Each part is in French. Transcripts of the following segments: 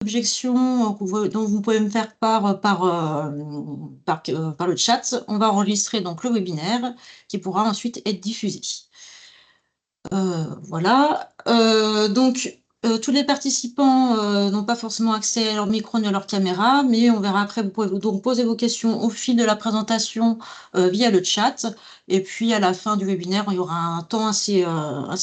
objections dont vous pouvez me faire part par le chat, on va enregistrer donc le webinaire qui pourra ensuite être diffusé. Voilà. Donc, tous les participants n'ont pas forcément accès à leur micro ni à leur caméra, mais on verra après. Vous pouvez donc poser vos questions au fil de la présentation via le chat. Et puis, à la fin du webinaire, il y aura un temps assez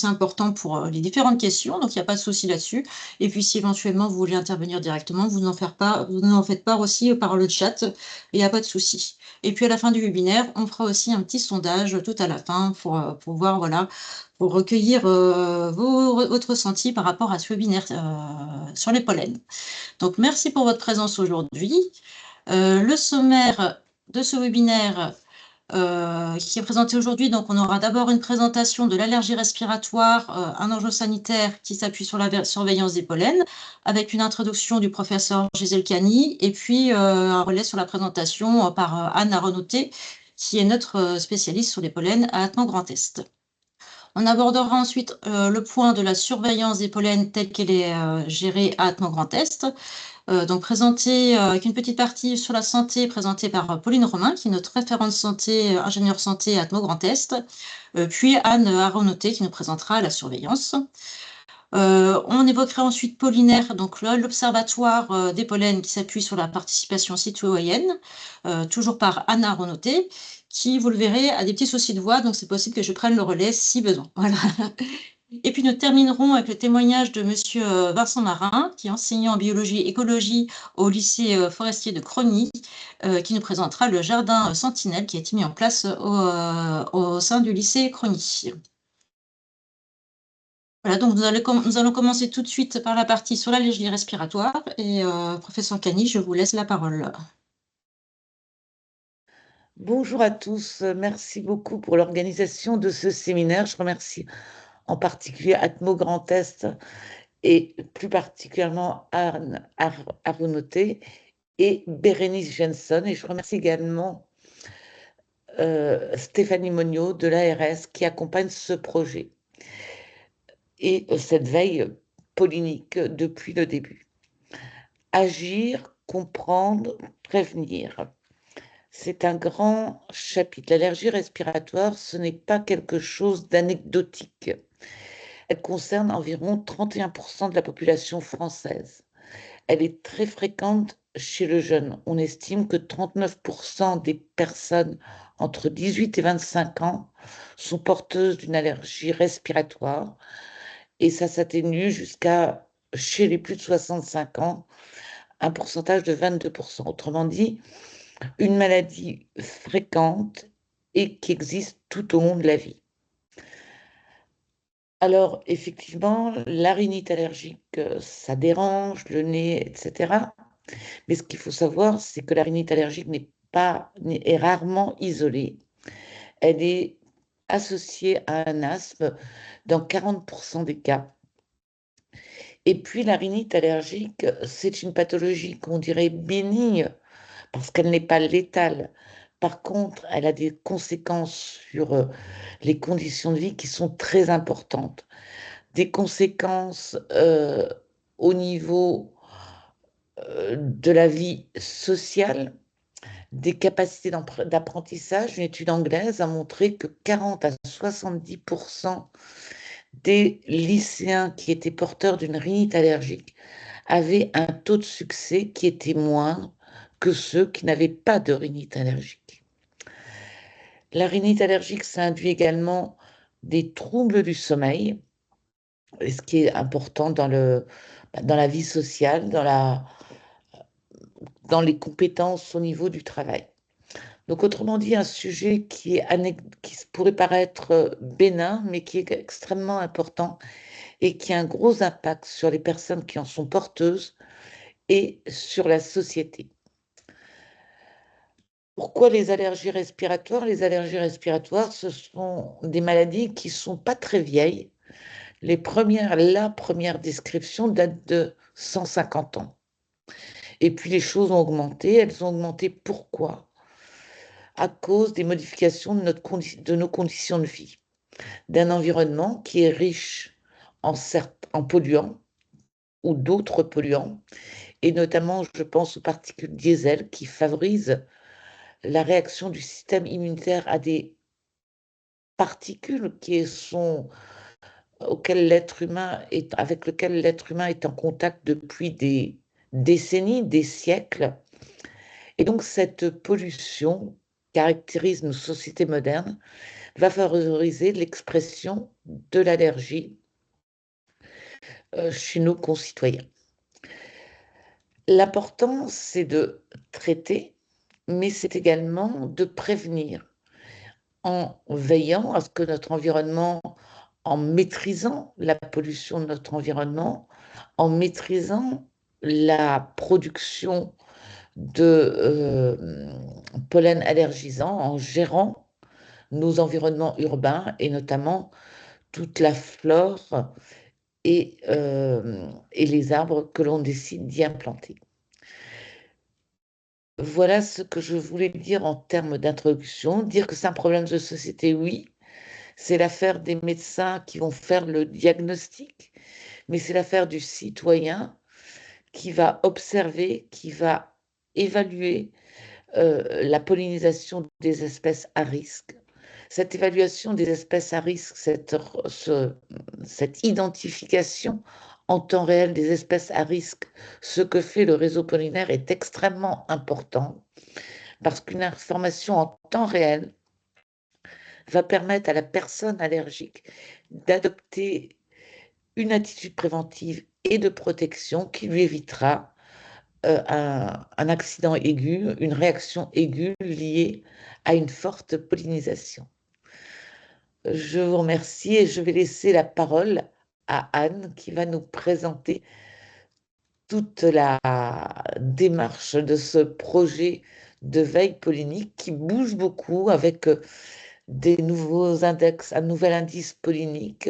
important pour les différentes questions. Donc, il n'y a pas de souci là-dessus. Et puis, si éventuellement vous voulez intervenir directement, vous n'en faites part aussi par le chat. Il n'y a pas de souci. Et puis, à la fin du webinaire, on fera aussi un petit sondage tout à la fin pour voir, voilà, pour recueillir votre ressenti par rapport à ce webinaire sur les pollens. Donc, merci pour votre présence aujourd'hui. Le sommaire de ce webinaire qui est présenté aujourd'hui, donc on aura d'abord une présentation de l'allergie respiratoire, un enjeu sanitaire qui s'appuie sur la surveillance des pollens, avec une introduction du professeur Gisèle Cani, et puis un relais sur la présentation par Anne Aronauté, qui est notre spécialiste sur les pollens à Atman Grand Est. On abordera ensuite le point de la surveillance des pollens telle qu'elle est gérée à Atman Grand Est, donc présentée avec une petite partie sur la santé présentée par Pauline Romain, qui est notre référente santé, ingénieure santé à Atman Grand Est, puis Anne Aronauté qui nous présentera la surveillance. On évoquera ensuite Pollinaire, donc l'observatoire des pollens qui s'appuie sur la participation citoyenne, toujours par Anna Aronauté, qui, vous le verrez, a des petits soucis de voix, donc c'est possible que je prenne le relais si besoin. Voilà. Et puis nous terminerons avec le témoignage de Monsieur Vincent Marin, qui est enseignant en biologie et écologie au lycée forestier de Crogny, qui nous présentera le jardin Sentinelle qui a été mis en place au sein du lycée Crogny. Voilà, donc nous allons commencer tout de suite par la partie sur l'allergie respiratoire. Et professeur Cani, je vous laisse la parole. Bonjour à tous, merci beaucoup pour l'organisation de ce séminaire. Je remercie en particulier Atmo Grand Est et plus particulièrement Anne Aronauté et Bérénice Jenson. Et je remercie également Stéphanie Monniot de l'ARS qui accompagne ce projet et cette veille pollinique depuis le début. Agir, comprendre, prévenir. C'est un grand chapitre. L'allergie respiratoire, ce n'est pas quelque chose d'anecdotique. Elle concerne environ 31% de la population française. Elle est très fréquente chez le jeune. On estime que 39% des personnes entre 18 et 25 ans sont porteuses d'une allergie respiratoire et ça s'atténue jusqu'à, chez les plus de 65 ans, un pourcentage de 22%. Autrement dit, une maladie fréquente et qui existe tout au long de la vie. Alors, effectivement, la rhinite allergique, ça dérange, le nez, etc. Mais ce qu'il faut savoir, c'est que la rhinite allergique est rarement isolée. Elle est associée à un asthme dans 40% des cas. Et puis, la rhinite allergique, c'est une pathologie qu'on dirait bénigne parce qu'elle n'est pas létale. Par contre, elle a des conséquences sur les conditions de vie qui sont très importantes. Des conséquences au niveau de la vie sociale, des capacités d'apprentissage. Une étude anglaise a montré que 40 à 70% des lycéens qui étaient porteurs d'une rhinite allergique avaient un taux de succès qui était moindre que ceux qui n'avaient pas de rhinite allergique. La rhinite allergique, ça induit également des troubles du sommeil, et ce qui est important dans la vie sociale, dans les compétences au niveau du travail. Donc, autrement dit, un sujet qui pourrait paraître bénin, mais qui est extrêmement important et qui a un gros impact sur les personnes qui en sont porteuses et sur la société. Pourquoi les allergies respiratoires? Les allergies respiratoires, ce sont des maladies qui ne sont pas très vieilles. La première description date de 150 ans. Et puis les choses ont augmenté. Elles ont augmenté pourquoi? À cause des modifications de nos conditions de vie, d'un environnement qui est riche en polluants ou d'autres polluants, et notamment, je pense aux particules diesel qui favorisent la réaction du système immunitaire à des particules avec lesquelles l'être humain est en contact depuis des décennies, des siècles. Et donc, cette pollution caractérise nos sociétés modernes, va favoriser l'expression de l'allergie chez nos concitoyens. L'important, c'est de traiter, mais c'est également de prévenir en veillant à ce que notre environnement, en maîtrisant la pollution de notre environnement, en maîtrisant la production de pollen allergisants, en gérant nos environnements urbains et notamment toute la flore et les arbres que l'on décide d'y implanter. Voilà ce que je voulais dire en termes d'introduction. Dire que c'est un problème de société, oui. C'est l'affaire des médecins qui vont faire le diagnostic, mais c'est l'affaire du citoyen qui va observer, qui va évaluer la pollinisation des espèces à risque. Cette évaluation des espèces à risque, cette identification en temps réel des espèces à risque, ce que fait le réseau pollinaire est extrêmement important parce qu'une information en temps réel va permettre à la personne allergique d'adopter une attitude préventive et de protection qui lui évitera un accident aigu, une réaction aiguë liée à une forte pollinisation. Je vous remercie et je vais laisser la parole à Anne qui va nous présenter toute la démarche de ce projet de veille pollinique qui bouge beaucoup avec des nouveaux index, un nouvel indice pollinique,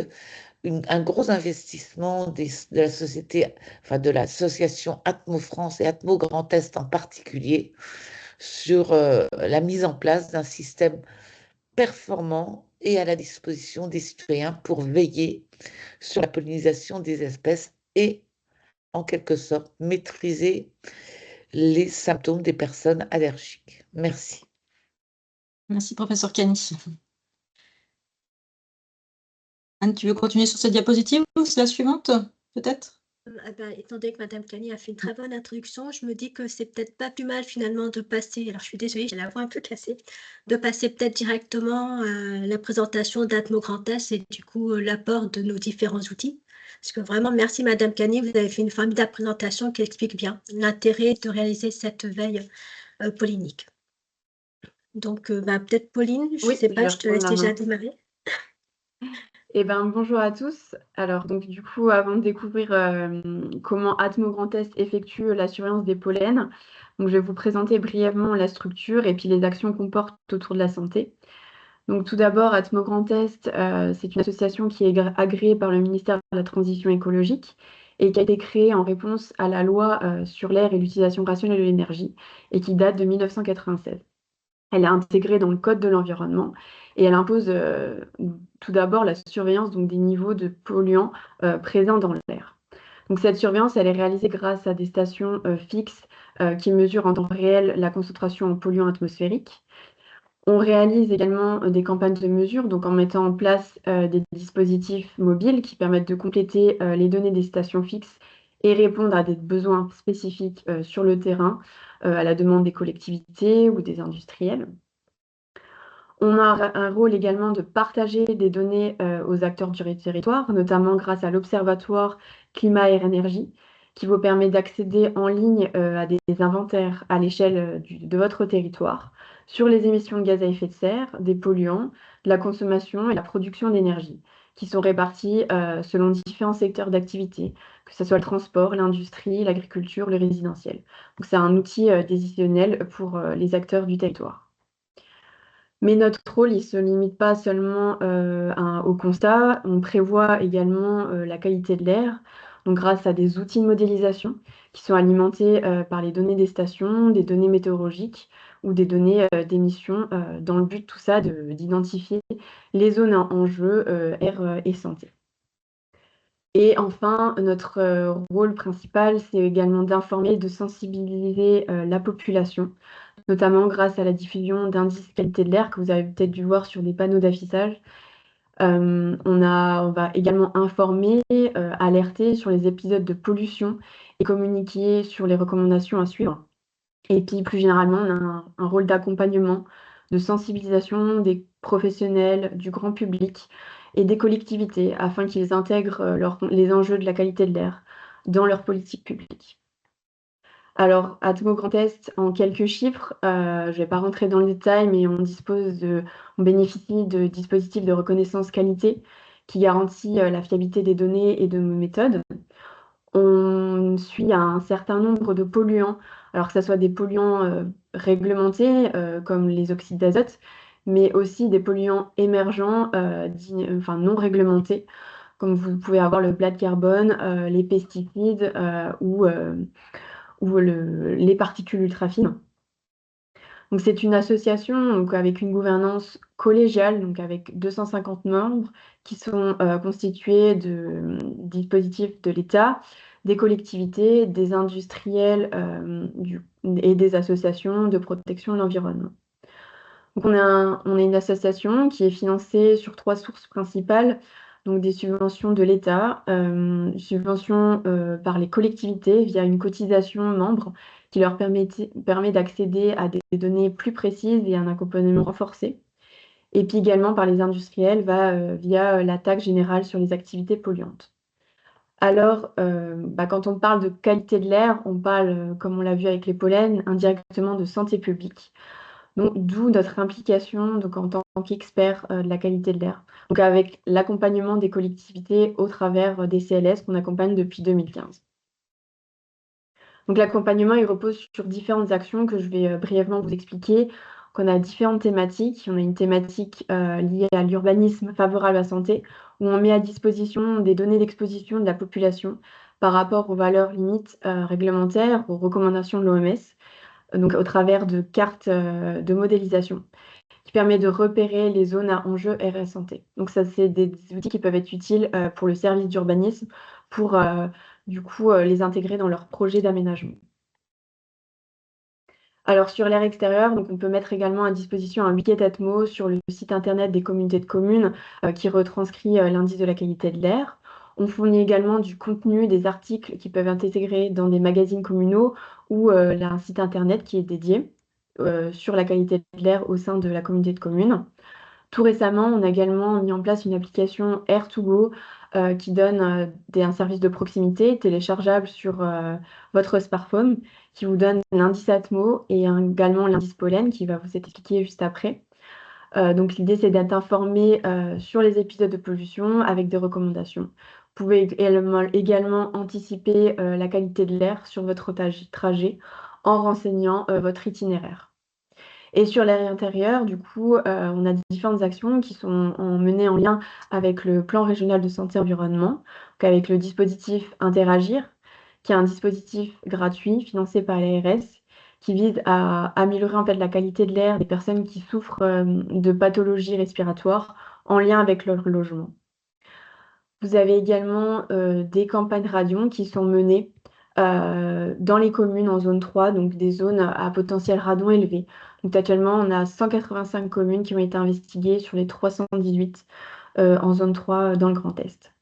un gros investissement de la société, enfin de l'association Atmo France et Atmo Grand Est en particulier, sur la mise en place d'un système performant et à la disposition des citoyens pour veiller sur la pollinisation des espèces et, en quelque sorte, maîtriser les symptômes des personnes allergiques. Merci. Merci, professeur Cani. Anne, tu veux continuer sur cette diapositive ou c'est la suivante, peut-être? Étant donné que Madame Cani a fait une très bonne introduction, je me dis que c'est peut-être pas plus mal finalement de passer, alors je suis désolée, j'ai la voix un peu cassée, de passer peut-être directement à la présentation d'Atmo Grand Est et du coup l'apport de nos différents outils. Parce que vraiment, merci Madame Cani, vous avez fait une formidable présentation qui explique bien l'intérêt de réaliser cette veille pollinique. Donc peut-être Pauline, je ne sais pas, je te laisse déjà démarrer. Bonjour à tous. Alors, donc, du coup, avant de découvrir comment Atmo Grand Est effectue la surveillance des pollens, donc, je vais vous présenter brièvement la structure et puis les actions qu'on porte autour de la santé. Donc, tout d'abord, Atmo Grand Est, c'est une association qui est agréée par le ministère de la Transition écologique et qui a été créée en réponse à la loi sur l'air et l'utilisation rationnelle de l'énergie et qui date de 1996. Elle est intégrée dans le Code de l'environnement et elle impose tout d'abord la surveillance donc, des niveaux de polluants présents dans l'air. Donc, cette surveillance, elle est réalisée grâce à des stations fixes qui mesurent en temps réel la concentration en polluants atmosphériques. On réalise également des campagnes de mesure, donc en mettant en place des dispositifs mobiles qui permettent de compléter les données des stations fixes et répondre à des besoins spécifiques sur le terrain, à la demande des collectivités ou des industriels. On a un rôle également de partager des données aux acteurs du territoire, notamment grâce à l'Observatoire Climat et Énergie, qui vous permet d'accéder en ligne à des inventaires à l'échelle de votre territoire sur les émissions de gaz à effet de serre, des polluants, de la consommation et la production d'énergie, qui sont répartis selon différents secteurs d'activité, que ce soit le transport, l'industrie, l'agriculture, le résidentiel. Donc c'est un outil décisionnel pour les acteurs du territoire. Mais notre rôle, il ne se limite pas seulement au constat. On prévoit également la qualité de l'air, donc grâce à des outils de modélisation qui sont alimentés par les données des stations, des données météorologiques ou des données d'émissions, dans le but, tout ça, d'identifier les zones en jeu air et santé. Et enfin, notre rôle principal, c'est également d'informer et de sensibiliser la population, notamment grâce à la diffusion d'indices qualité de l'air que vous avez peut-être dû voir sur des panneaux d'affichage. On va également informer, alerter sur les épisodes de pollution et communiquer sur les recommandations à suivre. Et puis plus généralement, on a un rôle d'accompagnement, de sensibilisation des professionnels, du grand public et des collectivités afin qu'ils intègrent les enjeux de la qualité de l'air dans leur politique publique. Alors, Atmo Grand Est, en quelques chiffres, je ne vais pas rentrer dans le détail, mais on bénéficie de dispositifs de reconnaissance qualité qui garantit la fiabilité des données et de nos méthodes. On suit un certain nombre de polluants, alors que ce soit des polluants réglementés comme les oxydes d'azote, mais aussi des polluants émergents, non réglementés, comme vous pouvez avoir le plat de carbone, les pesticides ou les particules ultrafines. Donc, c'est une association donc, avec une gouvernance collégiale, donc avec 250 membres qui sont constitués de dispositifs de l'État, des collectivités, des industriels et des associations de protection de l'environnement. Donc, on est une association qui est financée sur 3 sources principales, donc des subventions de l'État, subventions par les collectivités via une cotisation membre qui leur permet d'accéder à des données plus précises et à un accompagnement renforcé. Et puis également par les industriels via la taxe générale sur les activités polluantes. Alors, quand on parle de qualité de l'air, on parle, comme on l'a vu avec les pollens, indirectement de santé publique. Donc, d'où notre implication donc, en tant qu'expert de la qualité de l'air. Donc, avec l'accompagnement des collectivités au travers des CLS qu'on accompagne depuis 2015. Donc, l'accompagnement, il repose sur différentes actions que je vais brièvement vous expliquer. On a différentes thématiques. On a une thématique liée à l'urbanisme favorable à la santé, où on met à disposition des données d'exposition de la population par rapport aux valeurs limites réglementaires, aux recommandations de l'OMS, donc au travers de cartes de modélisation qui permet de repérer les zones à enjeu RS Santé. Donc ça, c'est des outils qui peuvent être utiles pour le service d'urbanisme pour les intégrer dans leur projet d'aménagement. Alors sur l'air extérieur, donc on peut mettre également à disposition un widget Atmo sur le site internet des communautés de communes qui retranscrit l'indice de la qualité de l'air. On fournit également du contenu, des articles qui peuvent être intégrés dans des magazines communaux ou un site internet qui est dédié sur la qualité de l'air au sein de la communauté de communes. Tout récemment, on a également mis en place une application Air2Go qui donne un service de proximité téléchargeable sur votre smartphone qui vous donne l'indice Atmo et également l'indice pollen qui va vous être expliqué juste après. Donc l'idée, c'est d'être informé sur les épisodes de pollution avec des recommandations. Vous pouvez également anticiper la qualité de l'air sur votre trajet en renseignant votre itinéraire. Et sur l'air intérieur, du coup, on a différentes actions qui sont menées en lien avec le plan régional de santé environnement, donc avec le dispositif Interagir, qui est un dispositif gratuit financé par l'ARS, qui vise à améliorer en fait la qualité de l'air des personnes qui souffrent de pathologies respiratoires en lien avec leur logement. Vous avez également des campagnes radio qui sont menées dans les communes en zone 3, donc des zones à potentiel radon élevé. Donc actuellement, on a 185 communes qui ont été investiguées sur les 318 en zone 3 dans le Grand Est.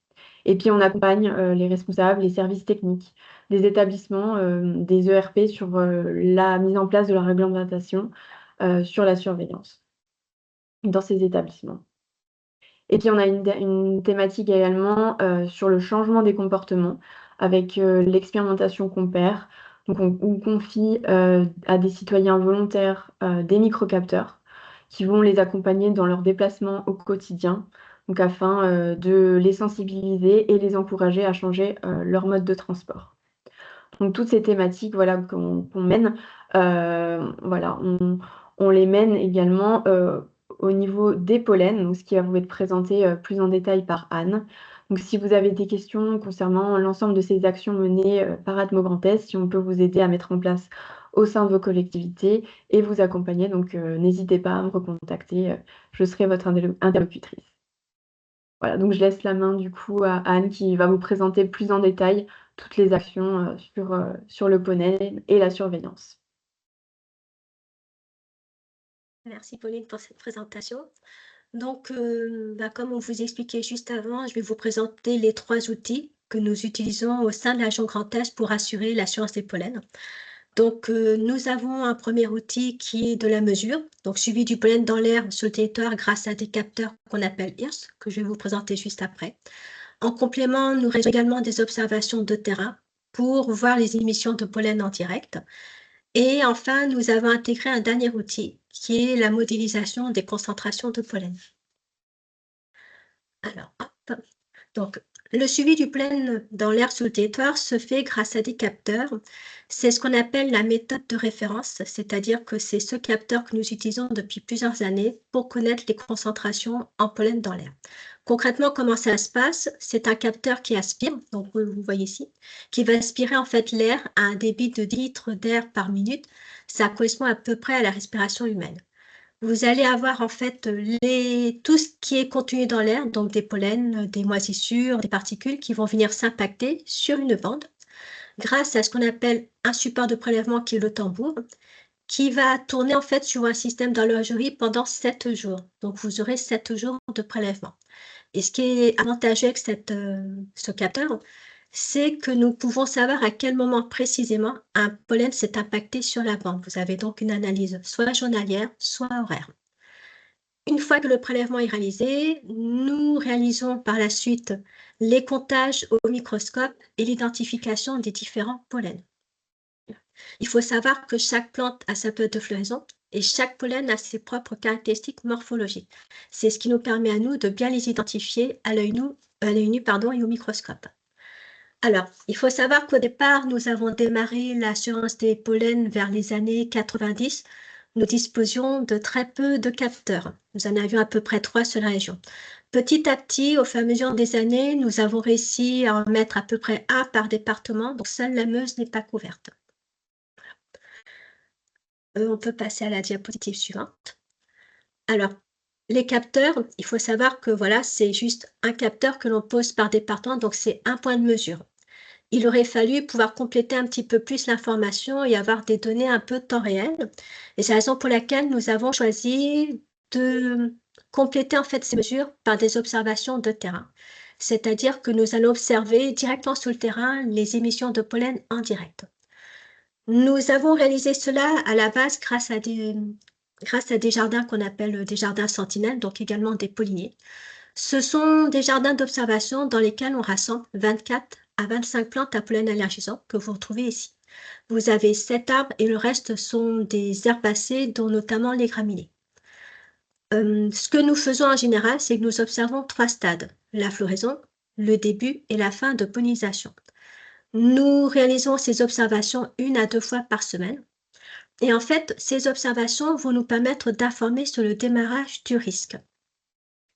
Et puis on accompagne les responsables, les services techniques, des établissements, des ERP sur la mise en place de la réglementation sur la surveillance dans ces établissements. Et puis on a une thématique également sur le changement des comportements avec l'expérimentation Compare. Donc on confie à des citoyens volontaires des microcapteurs qui vont les accompagner dans leurs déplacements au quotidien, donc afin de les sensibiliser et les encourager à changer leur mode de transport. Donc toutes ces thématiques voilà, qu'on mène, on les mène également au niveau des pollens, donc ce qui va vous être présenté plus en détail par Anne. Donc si vous avez des questions concernant l'ensemble de ces actions menées par Atmo Grand Est, si on peut vous aider à mettre en place au sein de vos collectivités et vous accompagner, donc n'hésitez pas à me recontacter, je serai votre interlocutrice. Voilà, donc je laisse la main du coup à Anne qui va vous présenter plus en détail toutes les actions sur le pollen et la surveillance. Merci Pauline pour cette présentation. Donc, comme on vous expliquait juste avant, je vais vous présenter les 3 outils que nous utilisons au sein de la région Grand Est pour assurer l'assurance des pollens. Donc, nous avons un premier outil qui est de la mesure, donc suivi du pollen dans l'air sur le territoire grâce à des capteurs qu'on appelle IRS, que je vais vous présenter juste après. En complément, nous réalisons également des observations de terrain pour voir les émissions de pollen en direct. Et enfin, nous avons intégré un dernier outil qui est la modélisation des concentrations de pollen. Alors, hop. Donc, le suivi du pollen dans l'air sur le territoire se fait grâce à des capteurs. C'est ce qu'on appelle la méthode de référence, c'est-à-dire que c'est ce capteur que nous utilisons depuis plusieurs années pour connaître les concentrations en pollen dans l'air. Concrètement, comment ça se passe? C'est un capteur qui aspire, donc vous voyez ici, qui va aspirer en fait l'air à un débit de 10 litres d'air par minute. Ça correspond à peu près à la respiration humaine. Vous allez avoir en fait tout ce qui est contenu dans l'air, donc des pollens, des moisissures, des particules qui vont venir s'impacter sur une bande grâce à ce qu'on appelle un support de prélèvement qui est le tambour, qui va tourner en fait sur un système d'horlogerie pendant 7 jours. Donc vous aurez 7 jours de prélèvement. Et ce qui est avantageux avec ce capteur, c'est que nous pouvons savoir à quel moment précisément un pollen s'est impacté sur la bande. Vous avez donc une analyse soit journalière, soit horaire. Une fois que le prélèvement est réalisé, nous réalisons par la suite les comptages au microscope et l'identification des différents pollens. Il faut savoir que chaque plante a sa période de floraison et chaque pollen a ses propres caractéristiques morphologiques. C'est ce qui nous permet à nous de bien les identifier à l'œil nu, et au microscope. Alors, il faut savoir qu'au départ, nous avons démarré l'assurance des pollens vers les années 90. Nous disposions de très peu de capteurs. Nous en avions à peu près 3 sur la région. Petit à petit, au fur et à mesure des années, nous avons réussi à en mettre à peu près 1 par département, donc seule la Meuse n'est pas couverte. On peut passer à la diapositive suivante. Alors, les capteurs, il faut savoir que voilà, c'est juste un capteur que l'on pose par département, donc c'est un point de mesure. Il aurait fallu pouvoir compléter un petit peu plus l'information et avoir des données un peu temps réel. Et c'est la raison pour laquelle nous avons choisi de compléter en fait ces mesures par des observations de terrain. C'est-à-dire que nous allons observer directement sur le terrain les émissions de pollen en direct. Nous avons réalisé cela à la base grâce à des jardins qu'on appelle des jardins sentinelles, donc également des polliniers. Ce sont des jardins d'observation dans lesquels on rassemble 24 à 25 plantes à pollen allergisant que vous retrouvez ici. Vous avez 7 arbres et le reste sont des herbacées, dont notamment les graminées. Ce que nous faisons en général, c'est que nous observons 3 stades, la floraison, le début et la fin de pollinisation. Nous réalisons ces observations 1 à 2 fois par semaine. Et en fait, ces observations vont nous permettre d'informer sur le démarrage du risque.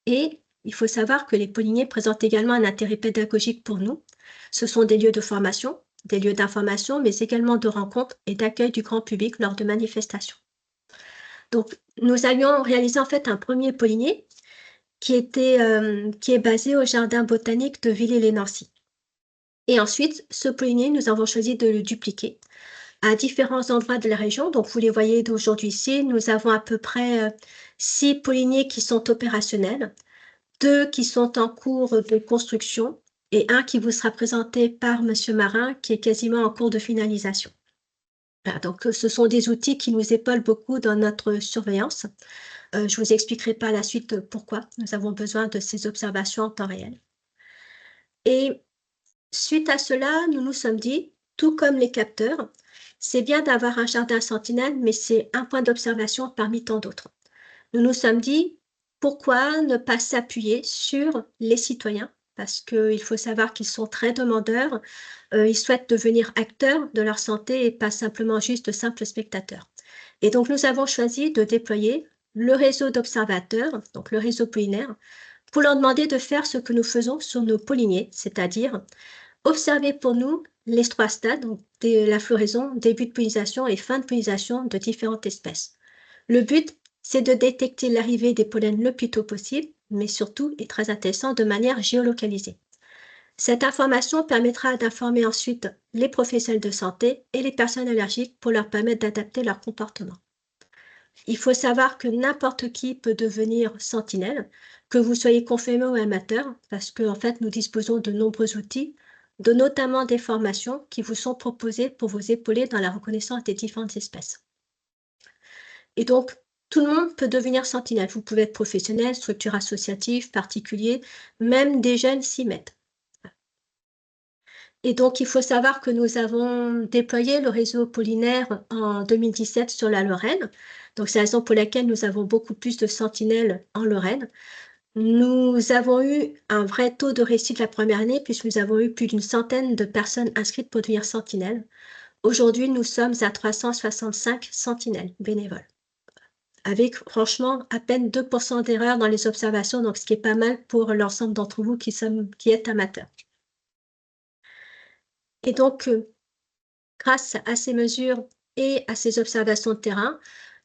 Et il faut savoir que les polliniers présentent également un intérêt pédagogique pour nous. Ce sont des lieux de formation, des lieux d'information, mais également de rencontres et d'accueil du grand public lors de manifestations. Donc, nous avions réalisé en fait un premier pollinier qui est basé au jardin botanique de Villers-lès-Nancy. Et ensuite, ce pollinier, nous avons choisi de le dupliquer à différents endroits de la région. Donc, vous les voyez d'aujourd'hui ici, nous avons à peu près 6 polliniers qui sont opérationnels, 2 qui sont en cours de construction et 1 qui vous sera présenté par Monsieur Marin, qui est quasiment en cours de finalisation. Voilà, donc ce sont des outils qui nous épaulent beaucoup dans notre surveillance. Je vous expliquerai par la suite pourquoi nous avons besoin de ces observations en temps réel. Et suite à cela, nous nous sommes dit, tout comme les capteurs, c'est bien d'avoir un jardin sentinelle, mais c'est un point d'observation parmi tant d'autres. Nous nous sommes dit, pourquoi ne pas s'appuyer sur les citoyens? Parce qu'il faut savoir qu'ils sont très demandeurs, ils souhaitent devenir acteurs de leur santé et pas simplement juste de simples spectateurs. Et donc, nous avons choisi de déployer le réseau d'observateurs, donc le réseau pollinaire, pour leur demander de faire ce que nous faisons sur nos polliniers, c'est-à-dire observer pour nous les 3 stades, donc la floraison, début de pollinisation et fin de pollinisation de différentes espèces. Le but, c'est de détecter l'arrivée des pollens le plus tôt possible mais surtout, et très intéressant, de manière géolocalisée. Cette information permettra d'informer ensuite les professionnels de santé et les personnes allergiques pour leur permettre d'adapter leur comportement. Il faut savoir que n'importe qui peut devenir sentinelle, que vous soyez confirmé ou amateur, parce qu'en fait, nous disposons de nombreux outils, notamment des formations qui vous sont proposées pour vous épauler dans la reconnaissance des différentes espèces. Et donc, tout le monde peut devenir sentinelle. Vous pouvez être professionnel, structure associative, particulier, même des jeunes s'y mettent. Et donc, il faut savoir que nous avons déployé le réseau pollinaire en 2017 sur la Lorraine. Donc, c'est la raison pour laquelle nous avons beaucoup plus de sentinelles en Lorraine. Nous avons eu un vrai taux de réussite la première année, puisque nous avons eu plus d'une centaine de personnes inscrites pour devenir sentinelles. Aujourd'hui, nous sommes à 365 sentinelles bénévoles, avec franchement à peine 2% d'erreurs dans les observations, donc ce qui est pas mal pour l'ensemble d'entre vous qui êtes amateurs. Et donc, grâce à ces mesures et à ces observations de terrain,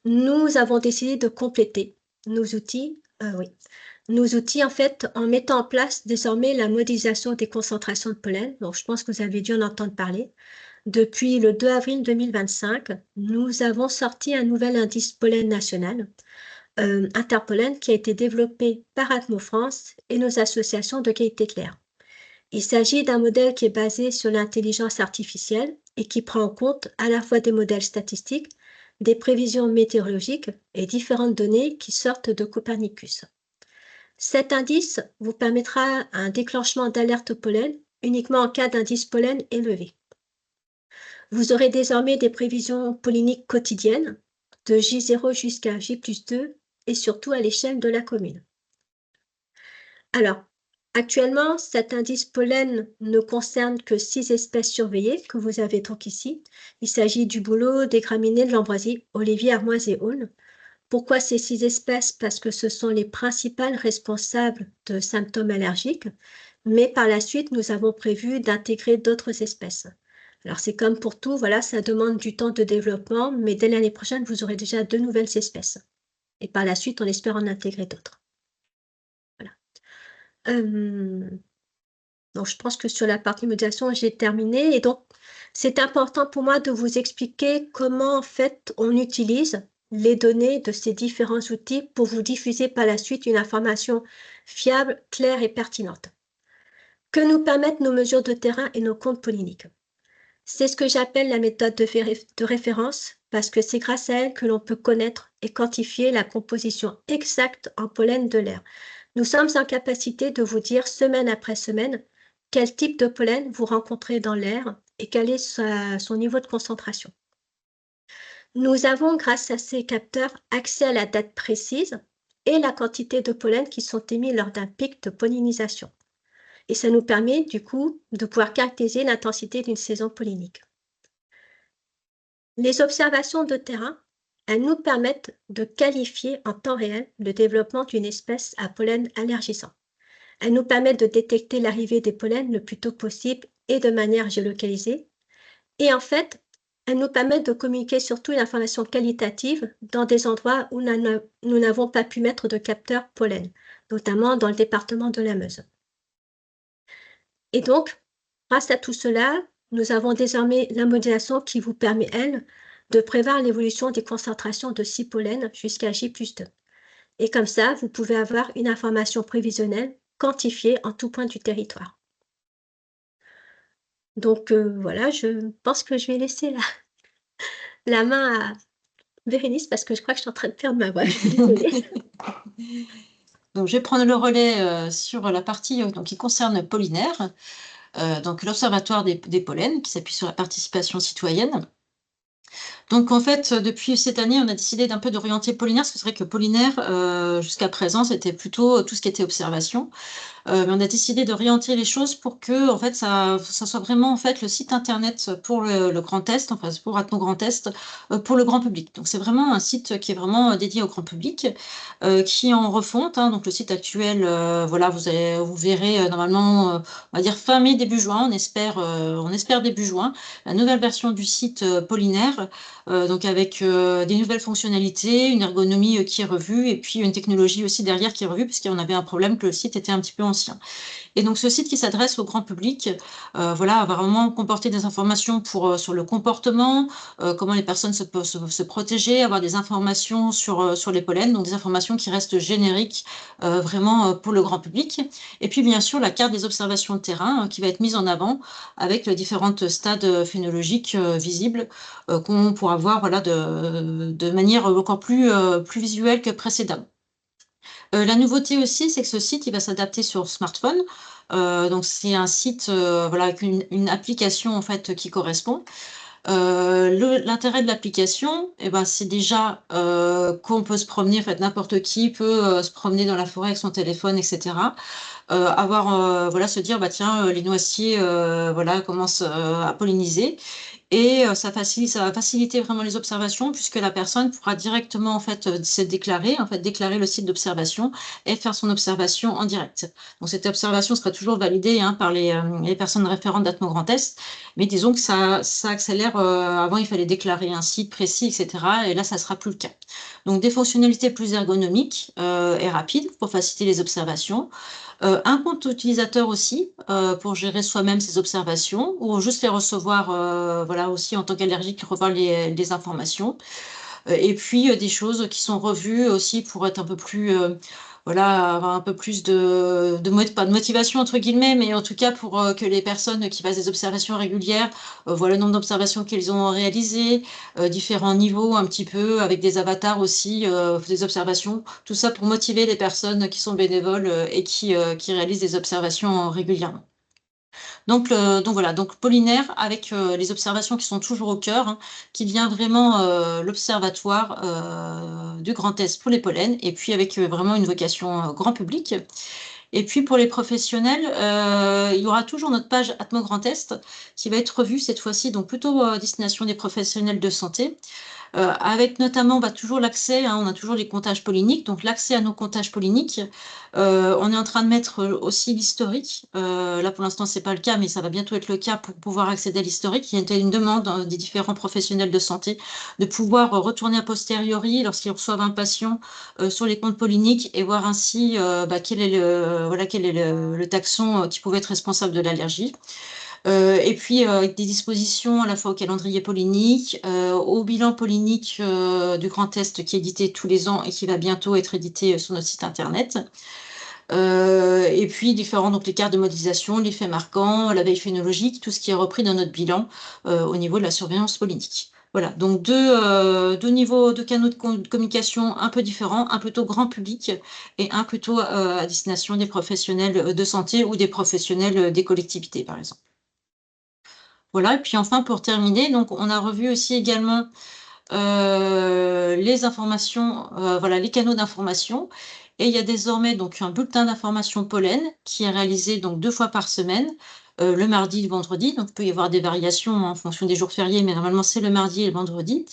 nous avons décidé de compléter nos outils, en fait, en mettant en place désormais la modélisation des concentrations de pollen. Donc, je pense que vous avez dû en entendre parler. Depuis le 2 avril 2025, nous avons sorti un nouvel indice pollen national, Interpollen, qui a été développé par Atmo France et nos associations de qualité de l'air. Il s'agit d'un modèle qui est basé sur l'intelligence artificielle et qui prend en compte à la fois des modèles statistiques, des prévisions météorologiques et différentes données qui sortent de Copernicus. Cet indice vous permettra un déclenchement d'alerte pollen uniquement en cas d'indice pollen élevé. Vous aurez désormais des prévisions polliniques quotidiennes, de J0 jusqu'à J+2 et surtout à l'échelle de la commune. Alors, actuellement, cet indice pollen ne concerne que 6 espèces surveillées que vous avez donc ici. Il s'agit du bouleau, des graminées, de l'ambroisie, olivier, armoise et aulne. Pourquoi ces 6 espèces? Parce que ce sont les principales responsables de symptômes allergiques, mais par la suite, nous avons prévu d'intégrer d'autres espèces. Alors, c'est comme pour tout, voilà, ça demande du temps de développement, mais dès l'année prochaine, vous aurez déjà 2 nouvelles espèces. Et par la suite, on espère en intégrer d'autres. Voilà. Donc, je pense que sur la partie modélisation, j'ai terminé. Et donc, c'est important pour moi de vous expliquer comment, en fait, on utilise les données de ces différents outils pour vous diffuser par la suite une information fiable, claire et pertinente. Que nous permettent nos mesures de terrain et nos comptes polliniques? C'est ce que j'appelle la méthode de référence, parce que c'est grâce à elle que l'on peut connaître et quantifier la composition exacte en pollen de l'air. Nous sommes en capacité de vous dire semaine après semaine quel type de pollen vous rencontrez dans l'air et quel est son niveau de concentration. Nous avons, grâce à ces capteurs, accès à la date précise et la quantité de pollen qui sont émis lors d'un pic de pollinisation. Et ça nous permet, du coup, de pouvoir caractériser l'intensité d'une saison pollinique. Les observations de terrain, elles nous permettent de qualifier en temps réel le développement d'une espèce à pollen allergisant. Elles nous permettent de détecter l'arrivée des pollens le plus tôt possible et de manière géolocalisée. Et en fait, elles nous permettent de communiquer surtout une information qualitative dans des endroits où nous n'avons pas pu mettre de capteurs pollen, notamment dans le département de la Meuse. Et donc, grâce à tout cela, nous avons désormais la modélisation qui vous permet, elle, de prévoir l'évolution des concentrations de 6 pollens jusqu'à J+2. Et comme ça, vous pouvez avoir une information prévisionnelle quantifiée en tout point du territoire. Donc voilà, je pense que je vais laisser la main à Bérénice parce que je crois que je suis en train de perdre ma voix. Donc, je vais prendre le relais sur la partie donc, qui concerne Pollinaire, donc l'Observatoire des pollens qui s'appuie sur la participation citoyenne. Donc, en fait, depuis cette année, on a décidé d'un peu d'orienter Pollinaire, parce que c'est vrai que Pollinaire, jusqu'à présent, c'était plutôt tout ce qui était observation. Mais on a décidé de réorienter les choses pour que en fait, ça soit vraiment en fait, le site internet pour le Grand Est, enfin pour Atmo Grand Est, pour le grand public. Donc c'est vraiment un site qui est vraiment, dédié au grand public, qui est en refonte, hein. Donc le site actuel, voilà, vous verrez, normalement, on va dire fin mai, début juin, on espère début juin, la nouvelle version du site, Polynaire, donc avec, des nouvelles fonctionnalités, une ergonomie, qui est revue et puis une technologie aussi derrière qui est revue puisqu'on avait un problème que le site était un petit peu ancien. Et donc ce site qui s'adresse au grand public, voilà, va vraiment comporter des informations sur le comportement, comment les personnes peuvent se protéger, avoir des informations sur les pollens, donc des informations qui restent génériques, vraiment, pour le grand public. Et puis bien sûr la carte des observations de terrain, qui va être mise en avant avec les différentes stades, phénologiques, visibles, qu'on pourra voir, voilà, de manière encore plus visuelle que précédemment. La nouveauté aussi, c'est que ce site, il va s'adapter sur smartphone. Donc c'est un site, voilà, avec une application en fait, qui correspond. L'intérêt de l'application, eh ben, c'est déjà, qu'on peut se promener, en fait, n'importe qui peut, se promener dans la forêt avec son téléphone et cetera. Voilà, se dire: «Bah, tiens, les noisiers, voilà, commencent, à polliniser» et ça va faciliter vraiment les observations puisque la personne pourra directement, en fait, se déclarer, en fait, déclarer le site d'observation et faire son observation en direct. Donc cette observation sera toujours validée, hein, par les personnes référentes d'Atmo Grand Est, mais disons que ça accélère, avant il fallait déclarer un site précis et cetera et là ça sera plus le cas. Donc des fonctionnalités plus ergonomiques, et rapides pour faciliter les observations. Un compte utilisateur aussi, pour gérer soi-même ses observations ou juste les recevoir, voilà aussi en tant qu'allergique, revoir les informations. Et puis, des choses qui sont revues aussi pour être un peu plus, voilà, avoir un peu plus pas de «motivation» entre guillemets, mais en tout cas pour, que les personnes qui fassent des observations régulières, voient le nombre d'observations qu'ils ont réalisées, différents niveaux un petit peu avec des avatars aussi, des observations. Tout ça pour motiver les personnes qui sont bénévoles, et qui réalisent des observations régulièrement. Donc voilà, donc Polynaire avec, les observations qui sont toujours au cœur, hein, qui devient vraiment, l'observatoire, du Grand Est pour les pollens et puis avec, vraiment une vocation, grand public. Et puis pour les professionnels, il y aura toujours notre page Atmo Grand Est qui va être revue cette fois-ci, donc plutôt, à destination des professionnels de santé. Avec notamment, bah, toujours l'accès, hein, on a toujours les comptages polliniques, donc l'accès à nos comptages polliniques. On est en train de mettre, aussi l'historique. Là, pour l'instant, c'est pas le cas, mais ça va bientôt être le cas pour pouvoir accéder à l'historique. Il y a une demande, des différents professionnels de santé de pouvoir, retourner a posteriori lorsqu'ils reçoivent un patient, sur les comptes polliniques et voir ainsi, bah, quel est le taxon, qui pouvait être responsable de l'allergie. Et puis, avec des dispositions à la fois au calendrier pollinique, au bilan pollinique, du Grand Est qui est édité tous les ans et qui va bientôt être édité, sur notre site internet. Et puis différents donc les cartes de modélisation, les faits marquants, la veille phénologique, tout ce qui est repris dans notre bilan, au niveau de la surveillance pollinique. Voilà, donc 2 niveaux, 2 canaux de communication un peu différents, un plutôt grand public et un plutôt, à destination des professionnels, de santé ou des professionnels, des collectivités, par exemple. Voilà et puis enfin pour terminer, donc on a revu aussi également, les informations, voilà les canaux d'information et il y a désormais donc un bulletin d'information pollen qui est réalisé donc 2 fois par semaine, le mardi et le vendredi. Donc il peut y avoir des variations en fonction des jours fériés, mais normalement c'est le mardi et le vendredi.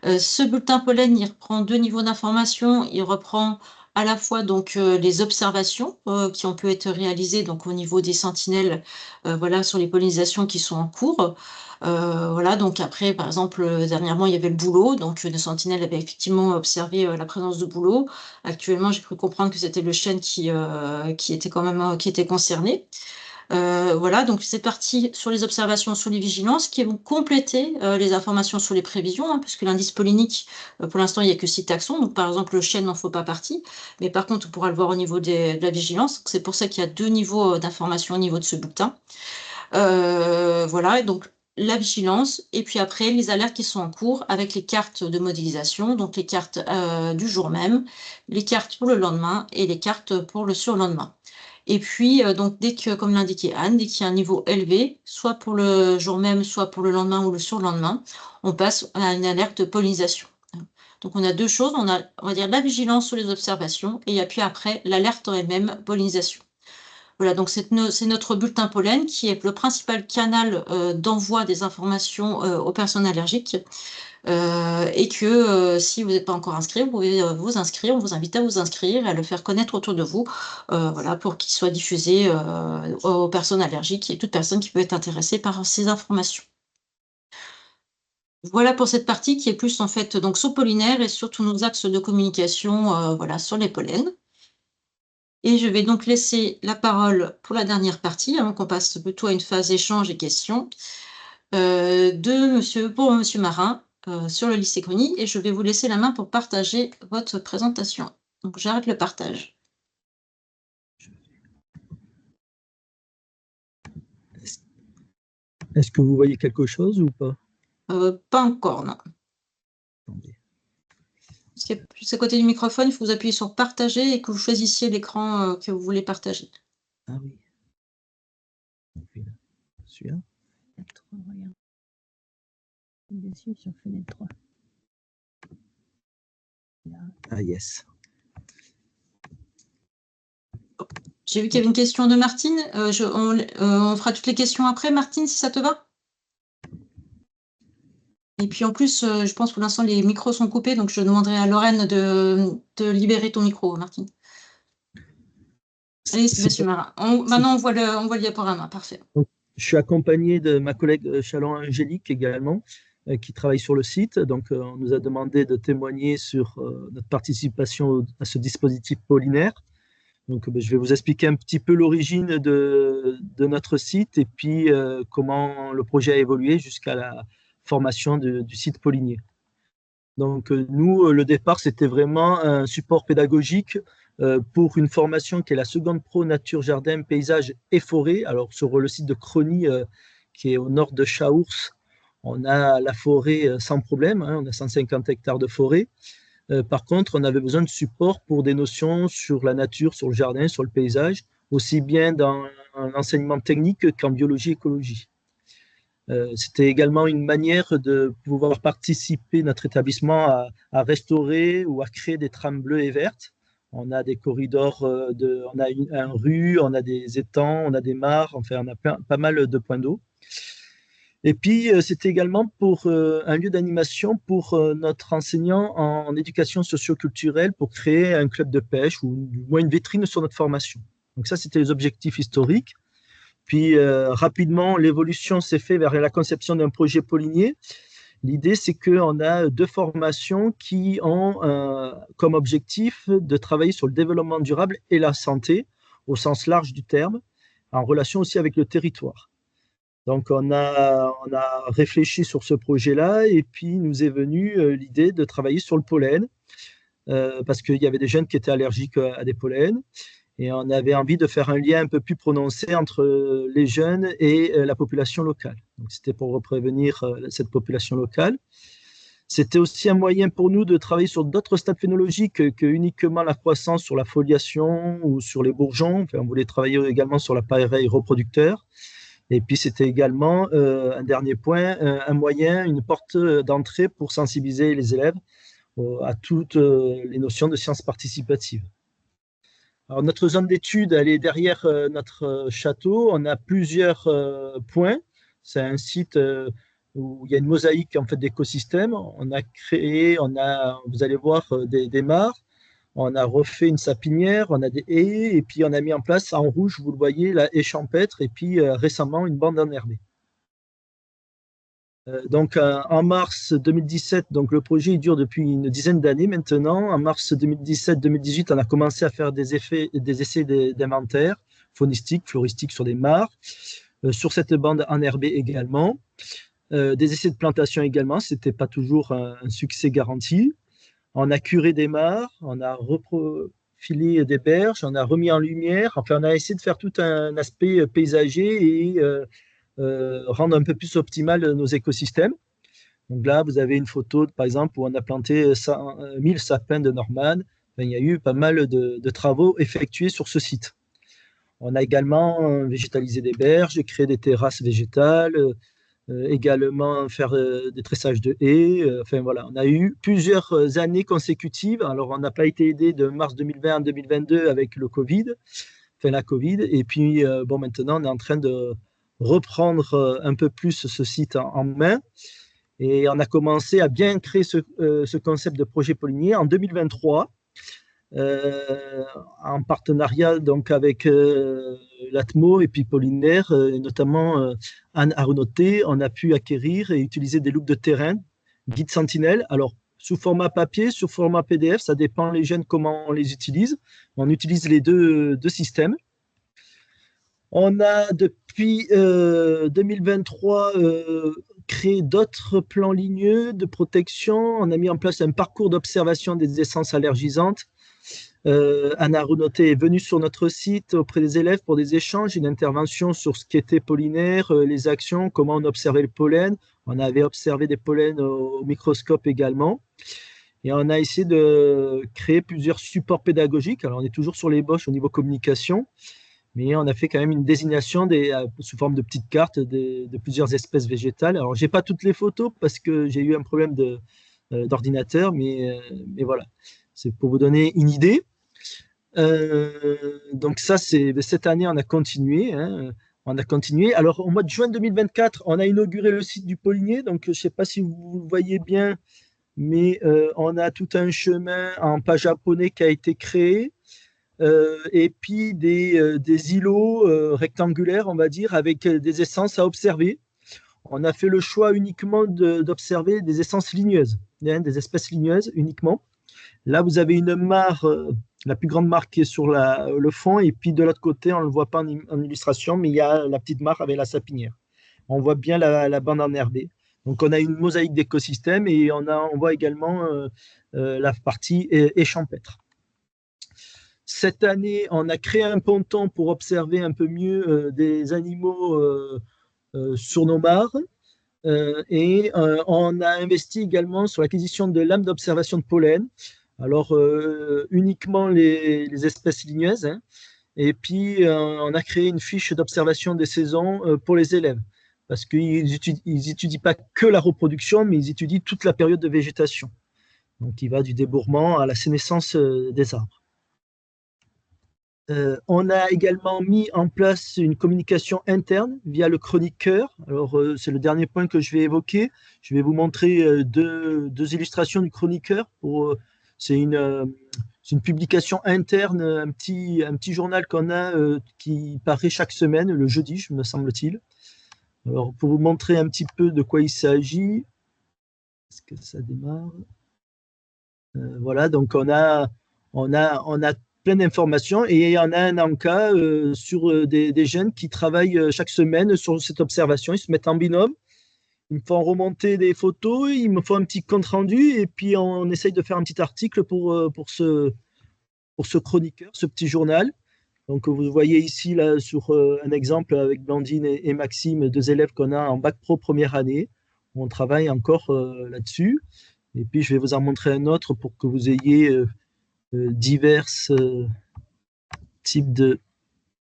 Ce bulletin pollen, il reprend 2 niveaux d'information. Il reprend à la fois donc, les observations, qui ont pu être réalisées donc au niveau des sentinelles, voilà sur les pollinisations qui sont en cours. Voilà donc après par exemple, dernièrement il y avait le bouleau, donc les sentinelles avaient effectivement observé, la présence de bouleau. Actuellement, j'ai cru comprendre que c'était le chêne qui était quand même, qui était concerné. Voilà, donc c'est parti sur les observations, sur les vigilances qui vont compléter, les informations sur les prévisions, hein, puisque l'indice pollinique, pour l'instant, il y a que 6 taxons. Donc par exemple, le chêne n'en faut pas partie. Mais par contre, on pourra le voir au niveau de la vigilance. C'est pour ça qu'il y a 2 niveaux, d'information au niveau de ce bulletin. Voilà et donc la vigilance et puis après les alertes qui sont en cours avec les cartes de modélisation, donc les cartes, du jour même, les cartes pour le lendemain et les cartes pour le surlendemain. Et puis, donc dès que comme l'indiquait Anne, dès qu'il y a un niveau élevé, soit pour le jour même, soit pour le lendemain ou le surlendemain, on passe à une alerte pollinisation. Donc on a 2 choses, on va dire la vigilance sur les observations et puis après l'alerte en elle-même, pollinisation. Voilà, donc c'est notre bulletin pollen qui est le principal canal d'envoi des informations aux personnes allergiques. Et que si vous n'êtes pas encore inscrit, vous pouvez vous inscrire. On vous invite à vous inscrire et à le faire connaître autour de vous, voilà, pour qu'il soit diffusé aux personnes allergiques et toute personne qui peut être intéressée par ces informations. Voilà pour cette partie qui est plus en fait donc sur pollinaire et sur tous nos axes de communication, voilà, sur les pollens. Et je vais donc laisser la parole pour la dernière partie, avant qu'on passe plutôt à une phase échange et questions, pour monsieur Marin, sur le lycée Grigny, et je vais vous laisser la main pour partager votre présentation. Donc j'arrête le partage. Est-ce que vous voyez quelque chose ou pas? Pas encore, non. Attendez. C'est juste à côté du microphone, il faut que vous appuyez sur partager et que vous choisissiez l'écran que vous voulez partager. Ah oui. Celui-là. Regarde. Dessus sur fenêtre 3. Ah yes. J'ai vu qu'il y avait une question de Martine. On fera toutes les questions après, Martine, si ça te va. Et puis en plus, je pense que pour l'instant, les micros sont coupés, donc je demanderai à Lorraine de libérer ton micro, Martine. Allez, monsieur Marin. Maintenant, on voit le diaporama. Parfait. Je suis accompagné de ma collègue Chalon-Angélique également, qui travaille sur le site. Donc, on nous a demandé de témoigner sur notre participation à ce dispositif pollinaire. Donc, je vais vous expliquer un petit peu l'origine de notre site et puis comment le projet a évolué jusqu'à la formation du site pollinier. Donc, nous, le départ, c'était vraiment un support pédagogique pour une formation qui est la seconde pro nature, jardin, paysage et forêt. Alors, sur le site de Crony, qui est au nord de Chaours, on a la forêt sans problème, hein, on a 150 hectares de forêt. Par contre, on avait besoin de support pour des notions sur la nature, sur le jardin, sur le paysage, aussi bien dans l'enseignement technique qu'en biologie-écologie. C'était également une manière de pouvoir participer, notre établissement, à restaurer ou à créer des trames bleues et vertes. On a des corridors, on a un rue, on a des étangs, on a des mares, enfin, on a pas mal de points d'eau. Et puis, c'était également pour un lieu d'animation pour notre enseignant en éducation socio-culturelle pour créer un club de pêche ou du moins une vitrine sur notre formation. Donc ça, c'était les objectifs historiques. Puis, rapidement, l'évolution s'est faite vers la conception d'un projet pollinier. L'idée, c'est qu'on a 2 formations qui ont comme objectif de travailler sur le développement durable et la santé, au sens large du terme, en relation aussi avec le territoire. Donc, on a réfléchi sur ce projet-là et puis nous est venue l'idée de travailler sur le pollen parce qu'il y avait des jeunes qui étaient allergiques à des pollens et on avait envie de faire un lien un peu plus prononcé entre les jeunes et la population locale. Donc, c'était pour prévenir cette population locale. C'était aussi un moyen pour nous de travailler sur d'autres stades phénologiques que uniquement la croissance sur la foliation ou sur les bourgeons. Enfin, on voulait travailler également sur l'appareil reproducteur. Et puis, c'était également, un dernier point, un moyen, une porte d'entrée pour sensibiliser les élèves à toutes les notions de sciences participatives. Alors, notre zone d'étude, elle est derrière notre château. On a plusieurs points. C'est un site où il y a une mosaïque en fait, d'écosystèmes. On a créé, vous allez voir, des mares. On a refait une sapinière, on a des haies, et puis on a mis en place, en rouge, vous le voyez, la haie champêtre, et puis récemment, une bande enherbée. Donc, en mars 2017, donc le projet il dure depuis une dizaine d'années maintenant. En mars 2017-2018, on a commencé à faire des essais d'inventaire faunistique, floristique sur des mares, sur cette bande enherbée également. Des essais de plantation également, ce n'était pas toujours un succès garanti. On a curé des mares, on a reprofilé des berges, on a remis en lumière. Enfin, on a essayé de faire tout un aspect paysager et rendre un peu plus optimal nos écosystèmes. Donc là, vous avez une photo, par exemple, où on a planté 1000 sapins de Normanne. Enfin, il y a eu pas mal de travaux effectués sur ce site. On a également végétalisé des berges, créé des terrasses végétales, également faire des tressages de haies. Enfin voilà, on a eu plusieurs années consécutives. Alors, on n'a pas été aidé de mars 2020 à 2022 avec le Covid, enfin la Covid. Et puis, bon, maintenant, on est en train de reprendre un peu plus ce site en main. Et on a commencé à bien créer ce concept de projet pollinier en 2023, en partenariat donc avec l'Atmo et puis Pollinaire, et notamment Anne Arnauté. On a pu acquérir et utiliser des loupes de terrain, guide sentinelle. Alors, sous format papier, sous format PDF, ça dépend les jeunes comment on les utilise. On utilise les deux systèmes. On a depuis 2023 créé d'autres plans ligneux de protection. On a mis en place un parcours d'observation des essences allergisantes. Anna Runauté est venue sur notre site auprès des élèves pour des échanges, une intervention sur ce qu'était pollinaire, les actions, comment on observait le pollen. On avait observé des pollens au microscope également. Et on a essayé de créer plusieurs supports pédagogiques. Alors, on est toujours sur l'ébauche au niveau communication, mais on a fait quand même une désignation sous forme de petites cartes de plusieurs espèces végétales. Alors, je n'ai pas toutes les photos parce que j'ai eu un problème d'ordinateur, mais voilà, c'est pour vous donner une idée. Donc ça, cette année, on a continué. On a continué. Alors, au mois de juin 2024, on a inauguré le site du Pollinier. Donc, je ne sais pas si vous le voyez bien, mais on a tout un chemin en pas japonais qui a été créé. Et puis des îlots rectangulaires, on va dire, avec des essences à observer. On a fait le choix uniquement d'observer des essences ligneuses, des espèces ligneuses uniquement. Là, vous avez une mare, la plus grande mare qui est sur le fond, et puis de l'autre côté, on ne le voit pas en illustration, mais il y a la petite mare avec la sapinière. On voit bien la bande enherbée. Donc, on a une mosaïque d'écosystèmes et on voit également la partie échampêtre. Cette année, on a créé un ponton pour observer un peu mieux des animaux sur nos mares. Et on a investi également sur l'acquisition de lames d'observation de pollen. Alors, uniquement les espèces ligneuses. Et puis, on a créé une fiche d'observation des saisons pour les élèves. Parce qu'ils n'étudient pas que la reproduction, mais ils étudient toute la période de végétation. Donc, il va du débourrement à la sénescence des arbres. On a également mis en place une communication interne via le chroniqueur. Alors, c'est le dernier point que je vais évoquer. Je vais vous montrer deux illustrations du chroniqueur. C'est une publication interne, un petit journal qu'on a qui paraît chaque semaine, le jeudi, me semble-t-il. Alors, pour vous montrer un petit peu de quoi il s'agit, est-ce que ça démarre? Voilà, donc on a plein d'informations et il y en a un encas sur des jeunes qui travaillent chaque semaine sur cette observation. Ils se mettent en binôme, ils me font remonter des photos, ils me font un petit compte rendu et puis on essaye de faire un petit article pour ce chroniqueur, ce petit journal. Donc vous voyez ici là sur un exemple avec Blandine et Maxime, deux élèves qu'on a en bac pro première année. On travaille encore là-dessus. Et puis je vais vous en montrer un autre pour que vous ayez divers types